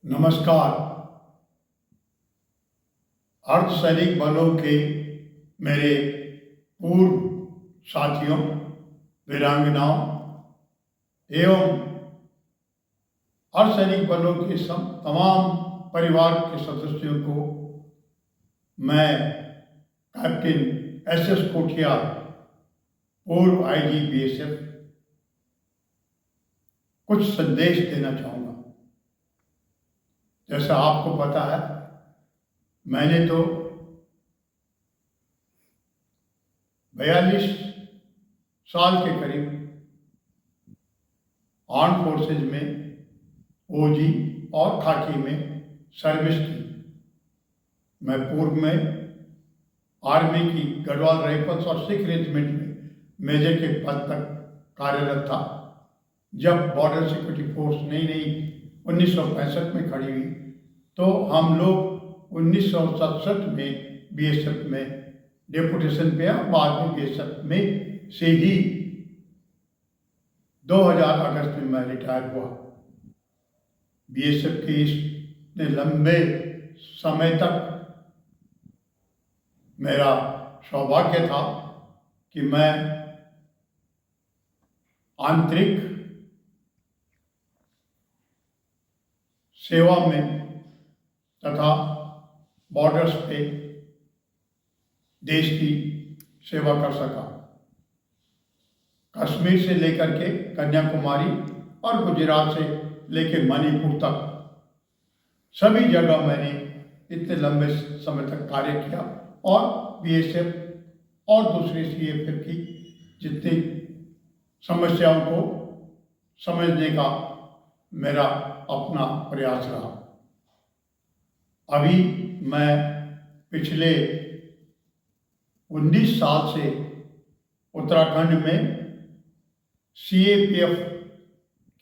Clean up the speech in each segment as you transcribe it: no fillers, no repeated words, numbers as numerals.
नमस्कार। अर्धसैनिक बलों के मेरे पूर्व साथियों, वीरांगनाओं एवं अर्धसैनिक बलों के तमाम परिवार के सदस्यों को मैं कैप्टन एस कोठिया, पूर्व आईजी बीएसएफ, कुछ संदेश देना चाहूँगा। जैसा आपको पता है, मैंने तो 42 साल के करीब आर्म फोर्सेज में ओजी और खाकी में सर्विस की। मैं पूर्व में आर्मी की गढ़वाल राइफल्स और सिख रेजिमेंट में मेजर के पद तक कार्यरत था। जब बॉर्डर सिक्योरिटी फोर्स नई 1965 में खड़ी हुई तो हम लोग 1967 में बीएसएफ में डेपुटेशन पे आए। बाद में बीएसएफ में से ही 2000 अगस्त में मैं रिटायर हुआ। बीएसएफ के इतने लंबे समय तक मेरा सौभाग्य था कि मैं आंतरिक सेवा में तथा बॉर्डर्स पे देश की सेवा कर सका। कश्मीर से लेकर के कन्याकुमारी और गुजरात से लेकर मणिपुर तक सभी जगह मैंने इतने लंबे समय तक कार्य किया और बीएसएफ और दूसरे सीएपीएफ की जितनी समस्याओं को समझने का मेरा अपना प्रयास रहा। अभी मैं पिछले 19 साल से उत्तराखंड में सीएपीएफ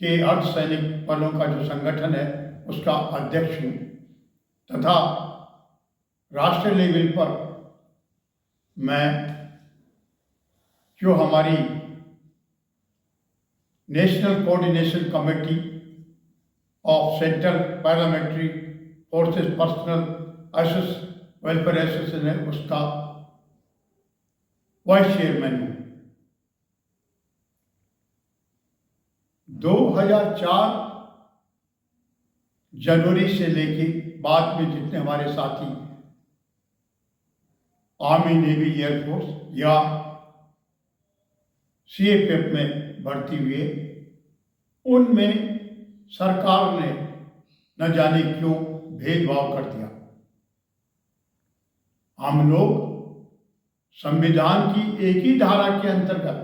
के अर्धसैनिक बलों का जो संगठन है उसका अध्यक्ष हूँ तथा राष्ट्रीय लेवल पर मैं जो हमारी national coordination committee of central parliamentary forces personal welfare association है, उसका वाइस चेयरमैन हूँ। 2004 जनवरी से लेके बाद में जितने हमारे साथी आर्मी, नेवी, एयरफोर्स या सीएपीएफ में भर्ती हुए, उनमें सरकार ने न जाने क्यों भेदभाव कर दिया। हम लोग संविधान की एक ही धारा के अंतर्गत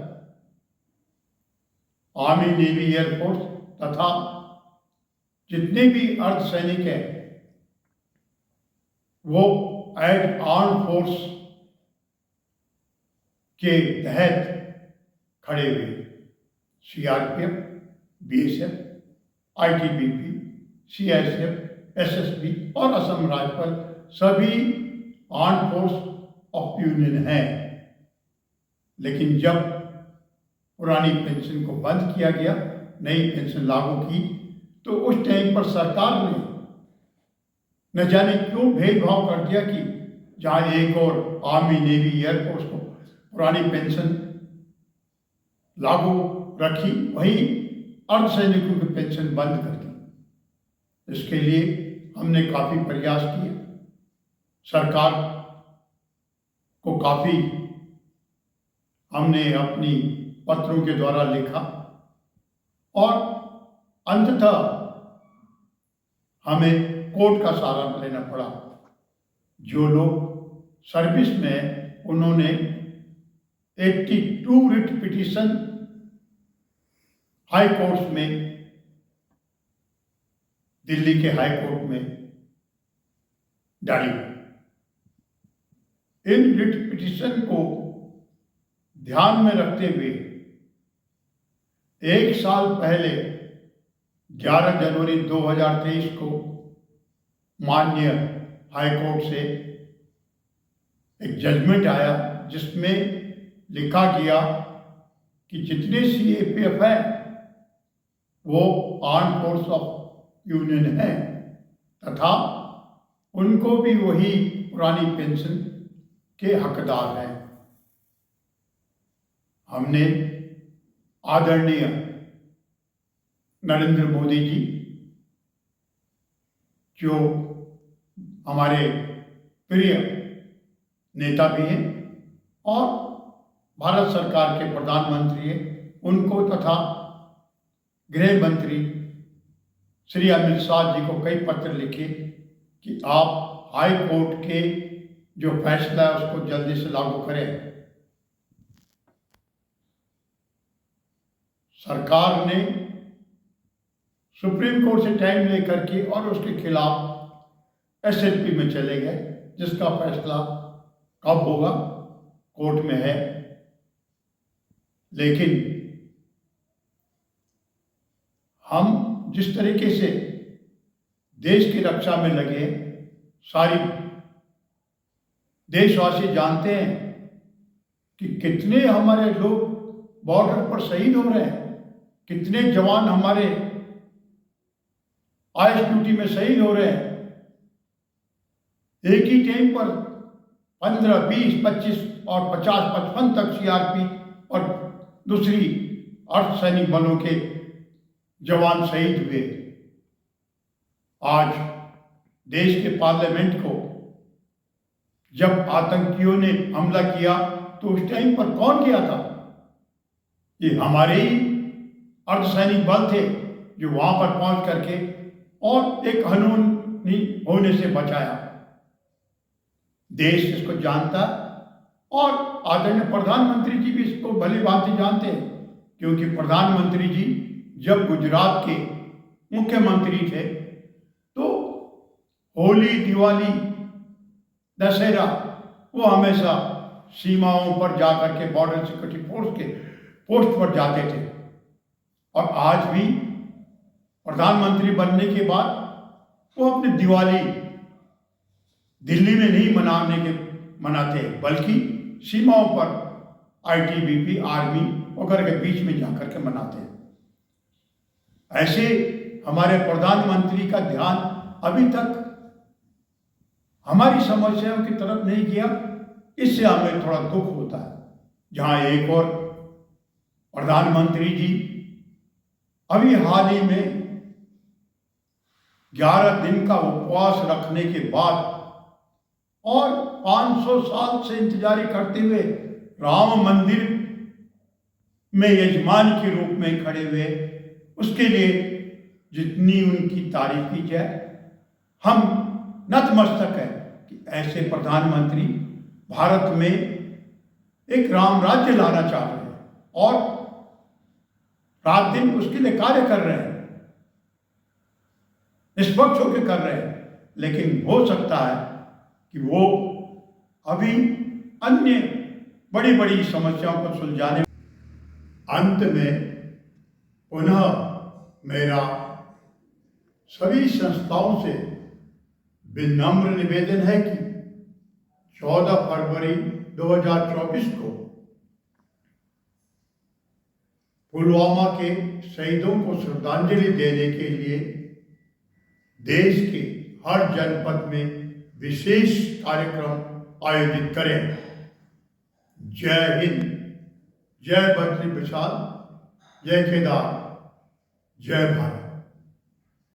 आर्मी, नेवी, एयरफोर्स तथा जितने भी अर्धसैनिक हैं वो एड आर्म फोर्स के तहत खड़े हुए। CRPF, BSF, ITBP, CISF, SSB और असम राइफल सभी आर्म फोर्स ऑफ यूनियन हैं। लेकिन जब पुरानी पेंशन को बंद किया गया, नई पेंशन लागू की, तो उस टाइम पर सरकार ने न जाने क्यों भेदभाव कर दिया कि जहाँ एक और आर्मी, नेवी, एयरफोर्स को पुरानी पेंशन लागू रखी, वहीं अर्धसैनिकों की पेंशन बंद कर दी। इसके लिए हमने काफ़ी प्रयास किए, सरकार को काफ़ी हमने अपनी पत्रों के द्वारा लिखा और अंततः हमें कोर्ट का सहारा लेना पड़ा। जो लोग सर्विस में, उन्होंने 82 रिट पिटीशन हाई कोर्ट में, दिल्ली के हाई कोर्ट में डाली। इन रिट पिटीशन को ध्यान में रखते हुए एक साल पहले 11 जनवरी 2023 को माननीय हाई कोर्ट से एक जजमेंट आया जिसमें लिखा गया कि जितने सीएपीएफ है वो आर्म फोर्स ऑफ यूनियन है तथा उनको भी वही पुरानी पेंशन के हकदार हैं। हमने आदरणीय नरेंद्र मोदी जी, जो हमारे प्रिय नेता भी हैं और भारत सरकार के प्रधानमंत्री हैं, उनको तथा गृह मंत्री श्री अमित शाह जी को कई पत्र लिखे कि आप हाई कोर्ट के जो फैसला है उसको जल्दी से लागू करें। सरकार ने सुप्रीम कोर्ट से टाइम लेकर के और उसके खिलाफ एसएलपी में चले गए, जिसका फैसला कब होगा कोर्ट में है। लेकिन हम जिस तरीके से देश की रक्षा में लगे, सारी देशवासी जानते हैं कि कितने हमारे लोग बॉर्डर पर शहीद हो रहे हैं, कितने जवान हमारे आईएस ड्यूटी में शहीद हो रहे हैं। एक ही टाइम पर 15, 20, 25 और 50, 55 तक सीआरपी और दूसरी अर्धसैनिक बलों के जवान शहीद हुए। आज देश के पार्लियामेंट को जब आतंकियों ने हमला किया तो उस टाइम पर कौन किया था? ये हमारे ही अर्धसैनिक बल थे जो वहां पर पहुंच करके और एक कानूनी होने से बचाया। देश इसको जानता और आदरणीय प्रधानमंत्री जी भी इसको भली भांति जानते हैं, क्योंकि प्रधानमंत्री जी जब गुजरात के मुख्यमंत्री थे तो होली, दिवाली, दशहरा वो हमेशा सीमाओं पर जाकर के बॉर्डर सिक्योरिटी फोर्स के पोस्ट पर जाते थे। और आज भी प्रधानमंत्री बनने के बाद वो अपनी दिवाली दिल्ली में नहीं मनाते, बल्कि सीमाओं पर आईटीबीपी, आर्मी वगैरह के बीच में जाकर के मनाते हैं। ऐसे हमारे प्रधानमंत्री का ध्यान अभी तक हमारी समस्याओं की तरफ नहीं किया, इससे हमें थोड़ा दुख होता है। जहां एक और प्रधानमंत्री जी अभी हाल ही में 11 दिन का उपवास रखने के बाद और 500 साल से इंतजारी करते हुए राम मंदिर में यजमान के रूप में खड़े हुए, उसके लिए जितनी उनकी तारीफ की जाए, हम नतमस्तक है कि ऐसे प्रधानमंत्री भारत में एक राम राज्य लाना चाह रहे हैं और रात दिन उसके लिए कार्य कर रहे हैं, निष्पक्ष होकर कर रहे हैं। लेकिन हो सकता है कि वो अभी अन्य बड़ी बड़ी समस्याओं को सुलझाने। अंत में पुनः मेरा सभी संस्थाओं से विनम्र निवेदन है कि 14 फरवरी 2024 को पुलवामा के शहीदों को श्रद्धांजलि देने के लिए देश के हर जनपद में विशेष कार्यक्रम आयोजित करें। जय हिंद, जय बद्री प्रसाद, जय केदार, जय भारत।